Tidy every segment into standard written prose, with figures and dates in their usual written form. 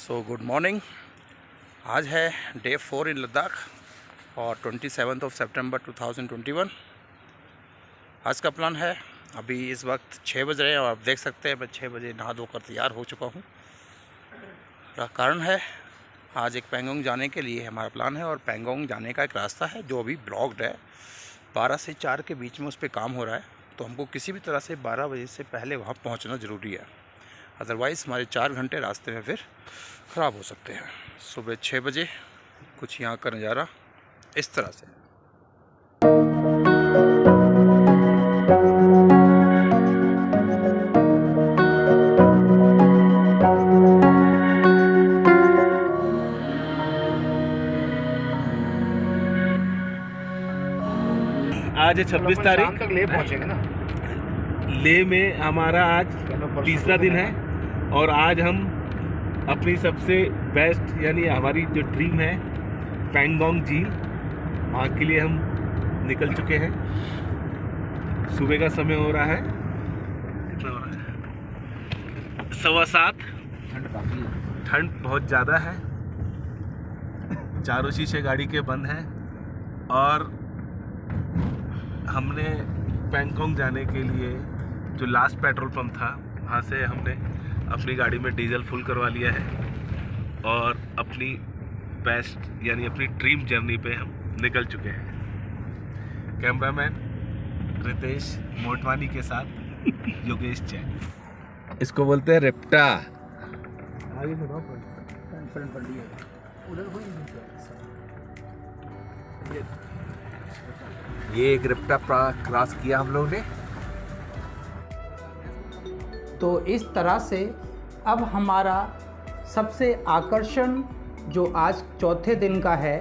Good morning. आज है day 4 इन लद्दाख और 27 सितंबर 2021। आज का प्लान है, अभी इस वक्त 6 बज रहे हैं और आप देख सकते हैं मैं 6 बजे नहा धोकर तैयार हो चुका हूँ। कारण है आज एक पेंगोंग जाने के लिए हमारा प्लान है और पेंगोंग जाने का एक रास्ता है जो अभी ब्लॉक्ड है। 12 से 4 के बीच में उस पर काम हो रहा है, तो हमको किसी भी तरह से 12 बजे से पहले वहाँ पहुँचना ज़रूरी है, अदरवाइज़ हमारे 4 घंटे रास्ते में फिर ख़राब हो सकते हैं। सुबह 6 बजे कुछ यहाँ का नज़ारा इस तरह से। आज है 26 तारीख तक ले पहुंचेंगे ना। लेह में हमारा आज तीसरा दिन है और आज हम अपनी सबसे बेस्ट यानी हमारी जो ड्रीम है पेंगोंग झील, वहाँ के लिए हम निकल चुके हैं। सुबह का समय हो रहा है, कितना हो रहा है 7:15। ठंड काफ़ी है, ठंड बहुत ज़्यादा है, चारों शीशे गाड़ी के बंद हैं और हमने पेंगोंग जाने के लिए जो लास्ट पेट्रोल पंप था वहाँ से हमने अपनी गाड़ी में डीजल फुल करवा लिया है और अपनी बेस्ट यानी अपनी ड्रीम जर्नी पे हम निकल चुके हैं। कैमरामैन रितेश मोटवानी के साथ योगेश जैन। इसको बोलते हैं रेप्टा। आगे से फ्रंट पर लिया उधर ये एक रिप्टा क्रॉस किया हम लोगों ने। तो इस तरह से अब हमारा सबसे आकर्षण जो आज चौथे दिन का है,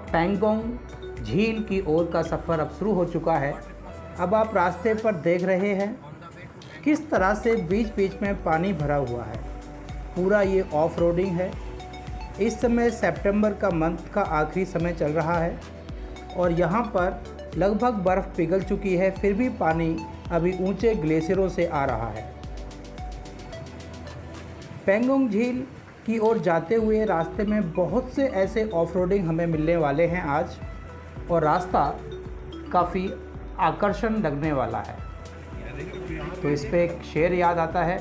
पेंगोंग झील की ओर का सफ़र अब शुरू हो चुका है। अब आप रास्ते पर देख रहे हैं किस तरह से बीच बीच में पानी भरा हुआ है। पूरा ये ऑफ रोडिंग है। इस समय सितंबर का मंथ का आखिरी समय चल रहा है और यहाँ पर लगभग बर्फ़ पिघल चुकी है, फिर भी पानी अभी ऊंचे ग्लेशियरों से आ रहा है। पेंगोंग झील की ओर जाते हुए रास्ते में बहुत से ऐसे ऑफ-रोडिंग हमें मिलने वाले हैं आज, और रास्ता काफ़ी आकर्षण लगने वाला है। तो इस पे एक शेर याद आता है,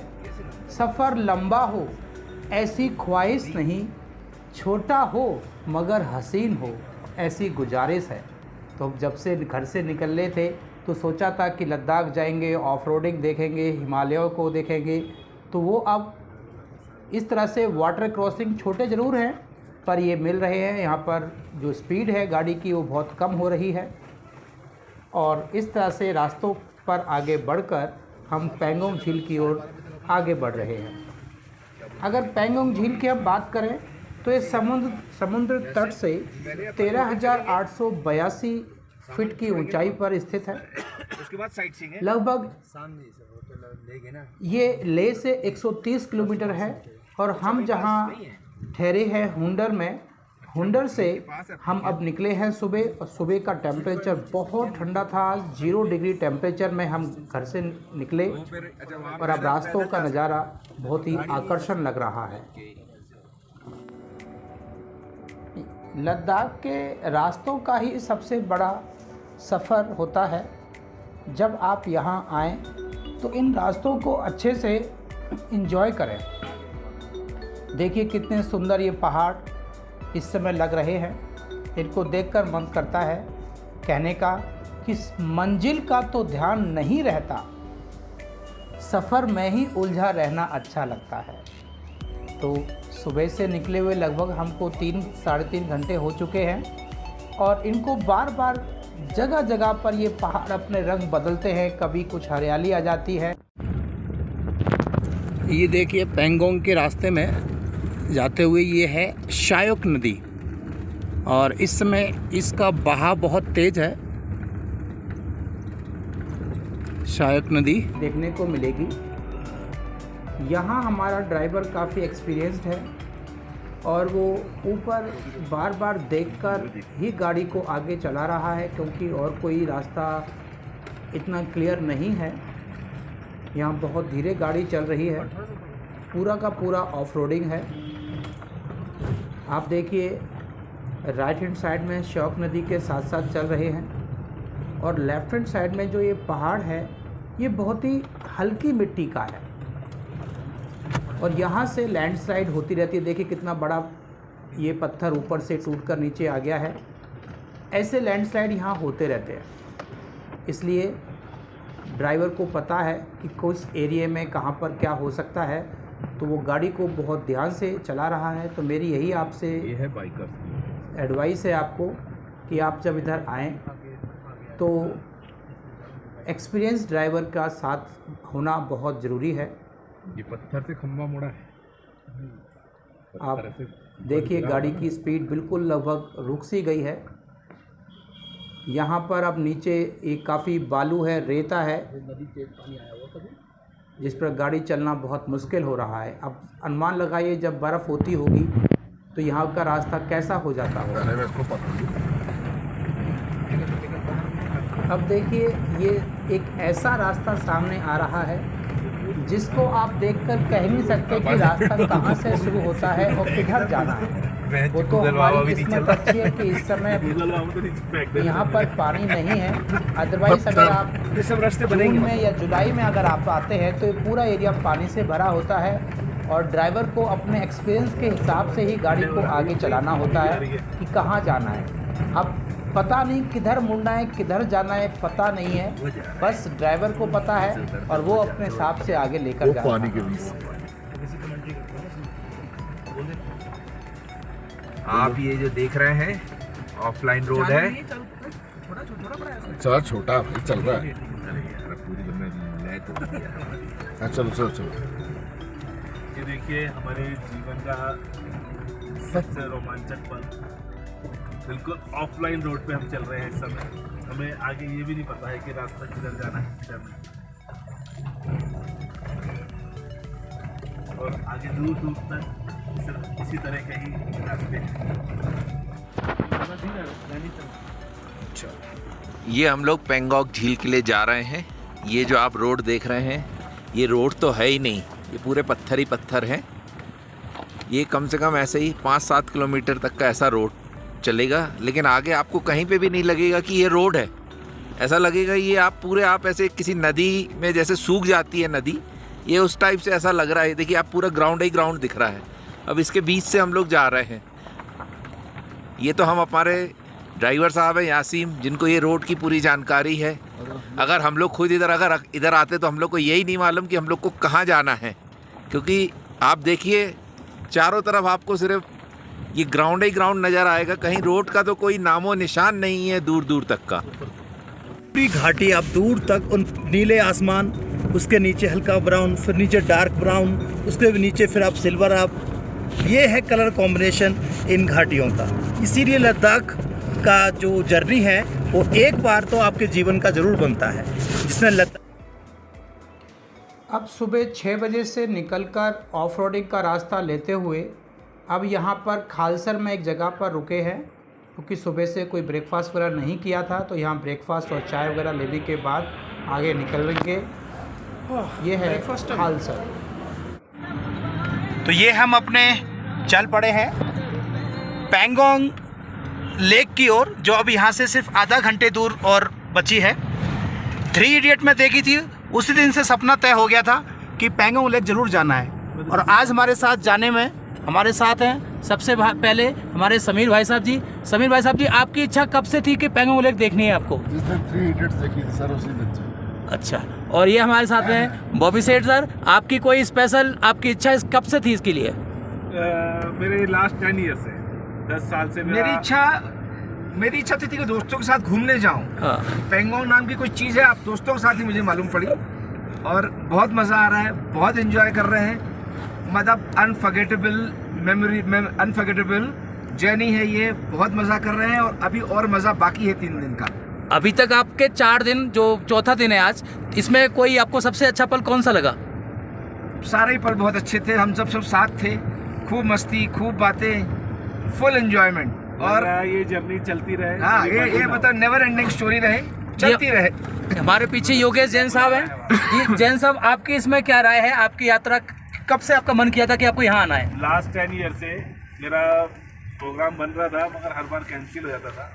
सफ़र लंबा हो ऐसी ख्वाहिश नहीं, छोटा हो मगर हसीन हो ऐसी गुजारिश है। तो जब से घर से निकल रहे थे तो सोचा था कि लद्दाख जाएंगे, ऑफ-रोडिंग देखेंगे, हिमालयों को देखेंगे, तो वो अब इस तरह से वाटर क्रॉसिंग छोटे ज़रूर हैं पर ये मिल रहे हैं। यहाँ पर जो स्पीड है गाड़ी की वो बहुत कम हो रही है और इस तरह से रास्तों पर आगे बढ़कर हम पेंगोंग झील की ओर आगे बढ़ रहे हैं। अगर पेंगोंग झील की हम बात करें तो ये समुद्र तट से 13,882 फीट की ऊंचाई पर स्थित है। उसके बाद साइट सीइंग है लगभग ये लेह से 130 किलोमीटर है और हम जहाँ ठहरे हैं हुंडर में, हुंडर से हम अब निकले हैं सुबह, और सुबह का टेम्परेचर बहुत ठंडा था। 0 डिग्री टेम्परेचर में हम घर से निकले और अब रास्तों का नज़ारा बहुत ही आकर्षण लग रहा है। लद्दाख के रास्तों का ही सबसे बड़ा सफ़र होता है। जब आप यहाँ आएँ तो इन रास्तों को अच्छे से एंजॉय करें। देखिए कितने सुंदर ये पहाड़ इस समय लग रहे हैं। इनको देखकर मन करता है कहने का कि मंजिल का तो ध्यान नहीं रहता, सफ़र में ही उलझा रहना अच्छा लगता है। तो सुबह से निकले हुए लगभग हमको 3-3.5 घंटे हो चुके हैं और इनको बार बार जगह जगह पर ये पहाड़ अपने रंग बदलते हैं, कभी कुछ हरियाली आ जाती है। ये देखिए पेंगोंग के रास्ते में जाते हुए ये है शायोक नदी और इस समय इसका बहाव बहुत तेज़ है। शायोक नदी देखने को मिलेगी। यहाँ हमारा ड्राइवर काफ़ी एक्सपीरियंस्ड है और वो ऊपर बार बार देखकर ही गाड़ी को आगे चला रहा है, क्योंकि और कोई रास्ता इतना क्लियर नहीं है। यहाँ बहुत धीरे गाड़ी चल रही है, पूरा का पूरा ऑफ रोडिंग है। आप देखिए राइट हैंड साइड में श्योक नदी के साथ साथ चल रहे हैं और लेफ्ट हैंड साइड में जो ये पहाड़ है ये बहुत ही हल्की मिट्टी का है और यहाँ से लैंडस्लाइड होती रहती है। देखिए कितना बड़ा ये पत्थर ऊपर से टूटकर नीचे आ गया है। ऐसे लैंडस्लाइड यहाँ होते रहते हैं, इसलिए ड्राइवर को पता है कि किस एरिया में कहाँ पर क्या हो सकता है, तो वो गाड़ी को बहुत ध्यान से चला रहा है। तो मेरी यही आपसे ये है बाइकर एडवाइस है आपको कि आप जब इधर आएँ तो एक्सपीरियंस ड्राइवर का साथ होना बहुत ज़रूरी है। ये पत्थर से खंबा मुड़ा है। आप देखिए गाड़ी की स्पीड बिल्कुल लगभग रुक सी गई है। यहाँ पर अब नीचे एक काफ़ी बालू है, रेता है, जिस पर गाड़ी चलना बहुत मुश्किल हो रहा है। अब अनुमान लगाइए जब बर्फ़ होती होगी तो यहाँ का रास्ता कैसा हो जाता होगा। अब देखिए ये एक ऐसा रास्ता सामने आ रहा है जिसको आप देखकर कह नहीं सकते कि रास्ता कहाँ से शुरू होता है और किधर जाना है। वो तो हमारी किस्मत अच्छी है कि इस समय यहाँ पर पानी नहीं है। अदरवाइज अगर आप जून में या जुलाई में अगर आप आते हैं तो ये पूरा एरिया पानी से भरा होता है और ड्राइवर को अपने एक्सपीरियंस के हिसाब से ही गाड़ी को आगे चलाना होता है कि कहाँ जाना है। अब पता नहीं किधर मुड़ना है, किधर जाना है, पता नहीं है, बस ड्राइवर को पता है और वो अपने हिसाब से आगे लेकर जाता है। आप ये जो देख रहे हैं ऑफलाइन रोड है। चल छोटा भाई चल रहा है। चलो चलो चलो। ये देखिए हमारे जीवन का सबसे रोमांचक पल, बिल्कुल ऑफलाइन रोड पे हम चल रहे हैं इस समय। हमें आगे ये भी नहीं पता है कि रास्ता किधर जाना है, किधर नहीं। और आगे दूर दूर तक सिर्फ इसी तरह के ही रास्ते हैं। ये हम लोग पेंगोंग झील के लिए जा रहे हैं। ये जो आप रोड देख रहे हैं ये रोड तो है ही नहीं, ये पूरे पत्थर ही पत्थर हैं। ये कम से कम ऐसे ही 5-7 किलोमीटर तक का ऐसा रोड चलेगा, लेकिन आगे आपको कहीं पे भी नहीं लगेगा कि ये रोड है। ऐसा लगेगा ये आप ऐसे किसी नदी में जैसे सूख जाती है नदी, ये उस टाइप से ऐसा लग रहा है। देखिए आप पूरा ग्राउंड ही ग्राउंड दिख रहा है। अब इसके बीच से हम लोग जा रहे हैं। ये तो हम हमारे ड्राइवर साहब हैं यासीम, जिनको ये रोड की पूरी जानकारी है। अगर हम लोग खुद इधर आते तो हम लोग को यही नहीं मालूम कि हम लोग को कहाँ जाना है, क्योंकि आप देखिए चारों तरफ आपको सिर्फ ये ग्राउंड ही ग्राउंड नज़र आएगा। कहीं रोड का तो कोई नामो निशान नहीं है दूर दूर तक का। पूरी घाटी आप दूर तक, उन नीले आसमान, उसके नीचे हल्का ब्राउन, फिर नीचे डार्क ब्राउन, उसके नीचे फिर आप सिल्वर। आप ये है कलर कॉम्बिनेशन इन घाटियों का। इसीलिए लद्दाख का जो जर्नी है वो एक बार तो आपके जीवन का ज़रूर बनता है, जिसने लद्दाख। अब सुबह 6 बजे से निकलकर ऑफ रोडिंग का रास्ता लेते हुए अब यहाँ पर खालसर में एक जगह पर रुके हैं, क्योंकि सुबह से कोई ब्रेकफास्ट वगैरह नहीं किया था, तो यहाँ ब्रेकफास्ट और चाय वगैरह लेने के बाद आगे निकलेंगे। ये है खालसर। तो ये हम अपने चल पड़े हैं पेंगोंग लेक की ओर, जो अब यहाँ से सिर्फ आधा घंटे दूर और बची है। 3 इडियट में देखी थी, उसी दिन से सपना तय हो गया था कि पेंगोंग लेक ज़रूर जाना है। और आज हमारे साथ जाने में हमारे साथ हैं सबसे पहले हमारे समीर भाई साहब जी। समीर भाई साहब जी, आपकी इच्छा कब से थी कि पेंगोंग लेक देखनी है आपको? जिस दिन 3 इडियट्स देखी थी सर, उसी दिन से। अच्छा, और ये हमारे साथ में बॉबी सेठ सर, आपकी कोई स्पेशल आपकी इच्छा कब से थी इसके लिए? मेरे लास्ट 10 ईयर से, 10 साल से मेरी इच्छा थी कि दोस्तों के साथ घूमने जाऊं। हाँ। पेंगोंग नाम की कोई चीज़ है, आप दोस्तों के साथ ही मुझे मालूम पड़ी और बहुत मज़ा आ रहा है, बहुत एंजॉय कर रहे हैं। मतलब अनफॉरगेटेबल मेमोरी, अनफॉरगेटेबल जर्नी है ये, बहुत मज़ा कर रहे हैं और अभी और मज़ा बाकी है 3 दिन का। अभी तक आपके 4 दिन, जो चौथा दिन है आज, इसमें कोई आपको सबसे अच्छा पल कौन सा लगा? सारे ही पल बहुत अच्छे थे, हम सब साथ थे, खूब मस्ती, खूब बातें, फुल एंजॉयमेंट। और ये जर्नी चलती रहे। हाँ, ये मतलब नेवर एंडिंग स्टोरी रहे, चलती रहे। हमारे पीछे योगेश जैन साहब हैं। जी जैन साहब, आपकी इसमें क्या राय है? आपकी यात्रा कब से आपका मन किया था कि आपको यहाँ आना है? लास्ट 10 ईयर से मेरा प्रोग्राम बन रहा था मगर हर बार कैंसिल हो जाता था।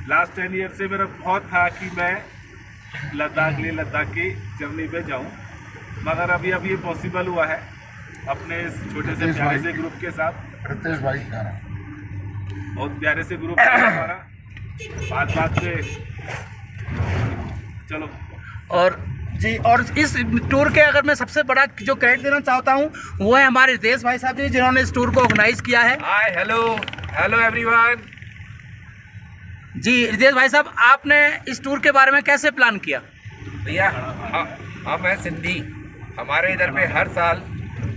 लास्ट 10 ईयर से मेरा बहुत था कि मैं लद्दाख की जर्नी पे जाऊं, मगर अभी ये पॉसिबल हुआ है अपने इस छोटे से प्यारे से ग्रुप के साथ। रितेश भाई का बहुत प्यारे से ग्रुप है हमारा। बात पे चलो। और जी, और इस टूर के अगर मैं सबसे बड़ा जो क्रेडिट देना चाहता हूँ वो है हमारे रितेश भाई साहब जी, जिन्होंने इस टूर को ऑर्गेनाइज किया है। हाय, हेलो एवरीवन। जी रितेश भाई साहब, आपने इस टूर के बारे में कैसे प्लान किया? भैया हम हैं सिंधी। हमारे इधर पे हर साल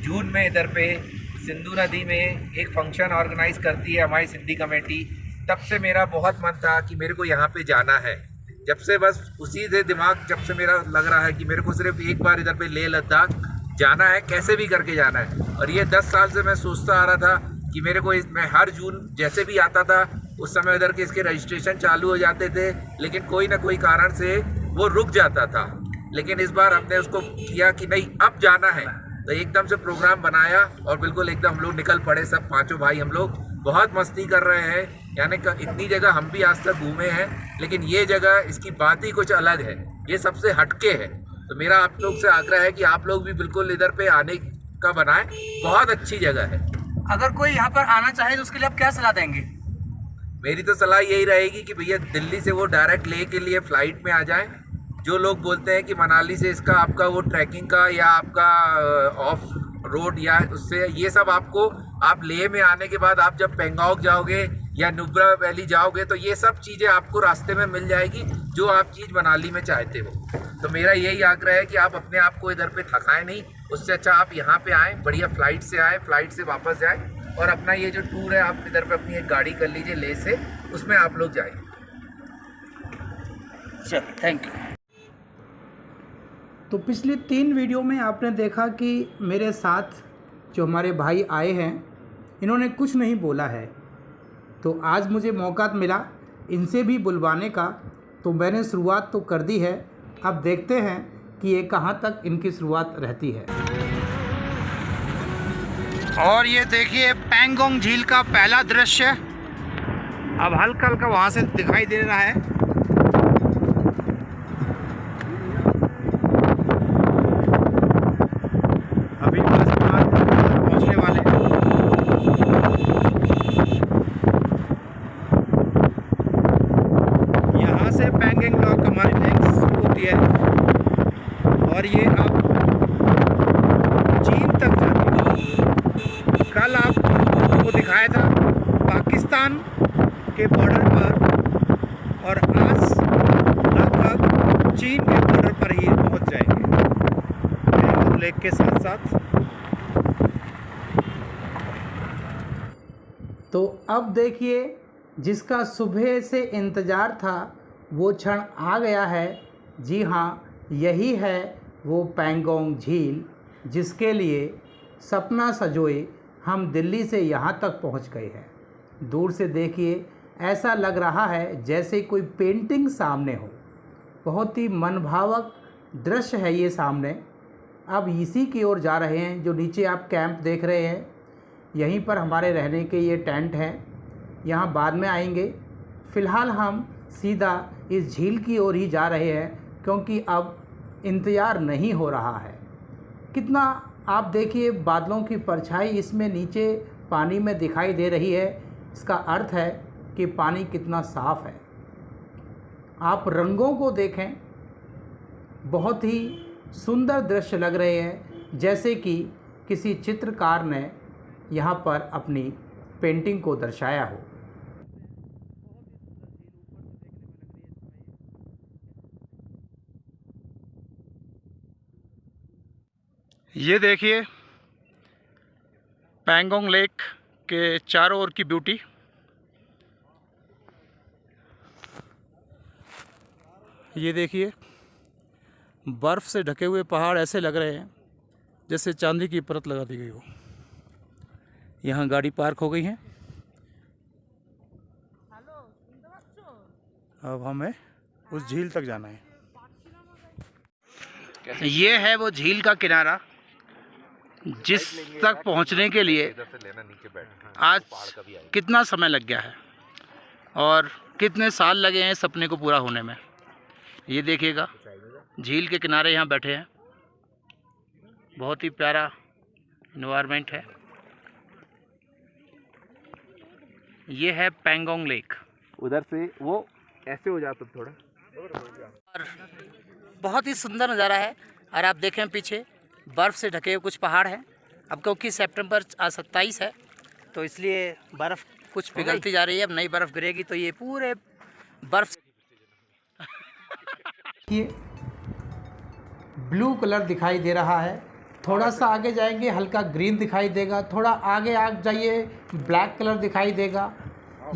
जून में इधर पे सिंधु नदी में एक फंक्शन ऑर्गेनाइज करती है हमारी सिंधी कमेटी। तब से मेरा बहुत मन था कि मेरे को यहाँ पे जाना है। जब से बस उसी से दिमाग जब से मेरा लग रहा है कि मेरे को सिर्फ एक बार इधर पे लेह लद्दाख जाना है, कैसे भी करके जाना है। और ये 10 साल से मैं सोचता आ रहा था कि मेरे को मैं हर जून जैसे भी आता था उस समय उधर के इसके रजिस्ट्रेशन चालू हो जाते थे, लेकिन कोई ना कोई कारण से वो रुक जाता था। लेकिन इस बार हमने उसको किया कि नहीं, अब जाना है, तो एकदम से प्रोग्राम बनाया और बिल्कुल एकदम हम लोग निकल पड़े। सब पांचों भाई हम लोग बहुत मस्ती कर रहे हैं। यानी इतनी जगह हम भी आज तक घूमे हैं, लेकिन ये जगह इसकी बात ही कुछ अलग है, ये सबसे हटके है। तो मेरा आप लोग से आग्रह है कि आप लोग भी बिल्कुल इधर पे आने का बनाएं, बहुत अच्छी जगह है। अगर कोई यहाँ पर आना चाहे तो उसके लिए आप क्या सलाह देंगे? मेरी तो सलाह यही रहेगी कि भैया दिल्ली से वो डायरेक्ट लेह के लिए फ़्लाइट में आ जाएं। जो लोग बोलते हैं कि मनाली से इसका आपका वो ट्रैकिंग का या आपका ऑफ रोड या उससे ये सब आपको, आप लेह में आने के बाद आप जब पेंगोंग जाओगे या नुब्रा वैली जाओगे तो ये सब चीज़ें आपको रास्ते में मिल जाएगी जो आप चीज़ मनाली में चाहते हो। तो मेरा यही आग्रह है कि आप अपने आप को इधर पे थकाएं नहीं, उससे अच्छा आप यहाँ पे आएँ, बढ़िया फ्लाइट से आएँ, फ्लाइट से वापस जाएँ और अपना ये जो टूर है आप इधर पे अपनी एक गाड़ी कर लीजिए लेह से, उसमें आप लोग जाएँ। चलो, थैंक यू। तो पिछली 3 वीडियो में आपने देखा कि मेरे साथ जो हमारे भाई आए हैं इन्होंने कुछ नहीं बोला है, तो आज मुझे मौका मिला इनसे भी बुलवाने का, तो मैंने शुरुआत तो कर दी है। अब देखते हैं कि ये कहाँ तक इनकी शुरुआत रहती है। और ये देखिए पेंगोंग झील का पहला दृश्य अब हल्का हल्का वहाँ से दिखाई दे रहा है। अभी बस पहुँचने वाले हैं। यहाँ से पेंगोंग लॉक हमारी लेक शुरू होती है और ये अब चीन तक जाती है। कल आपको दिखाया था पाकिस्तान के बॉर्डर पर और आज लगभग चीन के बॉर्डर पर ही पहुंच जाएंगे पेंगोंग लेक के साथ साथ। तो अब देखिए, जिसका सुबह से इंतज़ार था वो क्षण आ गया है। जी हाँ, यही है वो पेंगोंग झील जिसके लिए सपना संजोए हम दिल्ली से यहाँ तक पहुँच गए हैं। दूर से देखिए, ऐसा लग रहा है जैसे कोई पेंटिंग सामने हो। बहुत ही मनभावक दृश्य है ये सामने। अब इसी की ओर जा रहे हैं। जो नीचे आप कैंप देख रहे हैं, यहीं पर हमारे रहने के ये टेंट हैं। यहाँ बाद में आएंगे। फ़िलहाल हम सीधा इस झील की ओर ही जा रहे हैं क्योंकि अब इंतज़ार नहीं हो रहा है। कितना आप देखिए, बादलों की परछाई इसमें नीचे पानी में दिखाई दे रही है। इसका अर्थ है कि पानी कितना साफ़ है। आप रंगों को देखें, बहुत ही सुंदर दृश्य लग रहे हैं, जैसे कि किसी चित्रकार ने यहाँ पर अपनी पेंटिंग को दर्शाया हो। ये देखिए पेंगोंग लेक के चारों ओर की ब्यूटी। ये देखिए, बर्फ़ से ढके हुए पहाड़ ऐसे लग रहे हैं जैसे चांदी की परत लगा दी गई हो। यहाँ गाड़ी पार्क हो गई है। अब हमें उस झील तक जाना है। ये है वो झील का किनारा जिस तक पहुंचने के लिए आज कितना समय लग गया है और कितने साल लगे हैं सपने को पूरा होने में। ये देखिएगा, झील के किनारे यहाँ बैठे हैं, बहुत ही प्यारा एनवायरनमेंट है। ये है पैंगोंग लेक। उधर से वो ऐसे हो जाता थोड़ा। और बहुत ही सुंदर नज़ारा है। और आप देखें पीछे बर्फ़ से ढके हुए कुछ पहाड़ हैं। अब क्योंकि सितंबर 27 है तो इसलिए बर्फ़ कुछ पिघलती जा रही है। अब नई बर्फ़ गिरेगी तो ये पूरे बर्फ़ ये ब्लू कलर दिखाई दे रहा है। थोड़ा सा आगे जाएंगे हल्का ग्रीन दिखाई देगा, थोड़ा आगे जाइए ब्लैक कलर दिखाई देगा।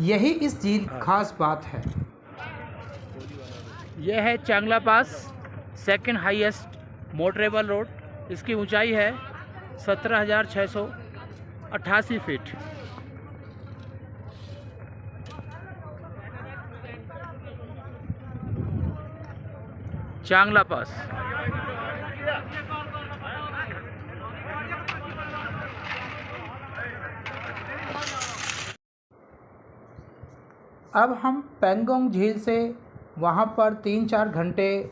यही इस झील खास बात है। यह है चांगला पास, सेकंड हाईएस्ट मोटरेबल रोड। इसकी ऊंचाई है 17,688 फीट। चांगला पास। अब हम पैंगोंग झील से वहाँ पर 3-4 घंटे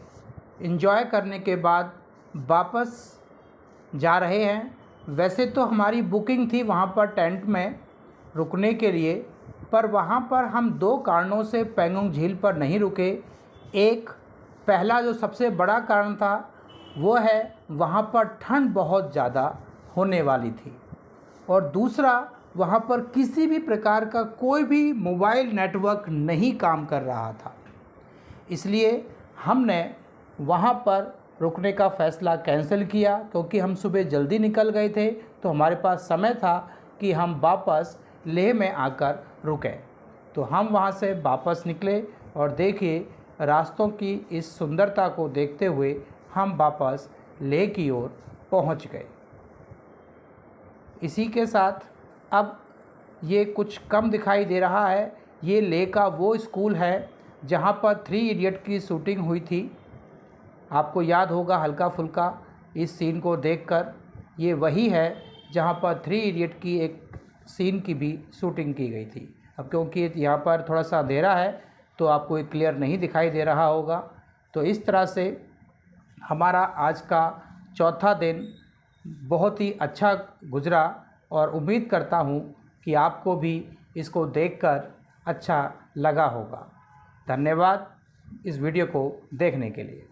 एंजॉय करने के बाद वापस जा रहे हैं। वैसे तो हमारी बुकिंग थी वहाँ पर टेंट में रुकने के लिए, पर वहाँ पर हम 2 कारणों से पैंगोंग झील पर नहीं रुके। एक पहला जो सबसे बड़ा कारण था वो है वहाँ पर ठंड बहुत ज़्यादा होने वाली थी, और दूसरा वहाँ पर किसी भी प्रकार का कोई भी मोबाइल नेटवर्क नहीं काम कर रहा था। इसलिए हमने वहाँ पर रुकने का फ़ैसला कैंसिल किया, क्योंकि हम सुबह जल्दी निकल गए थे तो हमारे पास समय था कि हम वापस लेह में आकर रुकें। तो हम वहाँ से वापस निकले और देखिए रास्तों की इस सुंदरता को देखते हुए हम वापस लेह की ओर पहुँच गए। इसी के साथ अब ये कुछ कम दिखाई दे रहा है। ये लेह का वो स्कूल है जहाँ पर 3 इडियट की शूटिंग हुई थी। आपको याद होगा हल्का फुल्का इस सीन को देखकर, ये वही है जहाँ पर 3 इडियट की एक सीन की भी शूटिंग की गई थी। अब क्योंकि यहाँ पर थोड़ा सा अंधेरा है तो आपको ये क्लियर नहीं दिखाई दे रहा होगा। तो इस तरह से हमारा आज का चौथा दिन बहुत ही अच्छा गुजरा, और उम्मीद करता हूँ कि आपको भी इसको देखकर अच्छा लगा होगा। धन्यवाद इस वीडियो को देखने के लिए।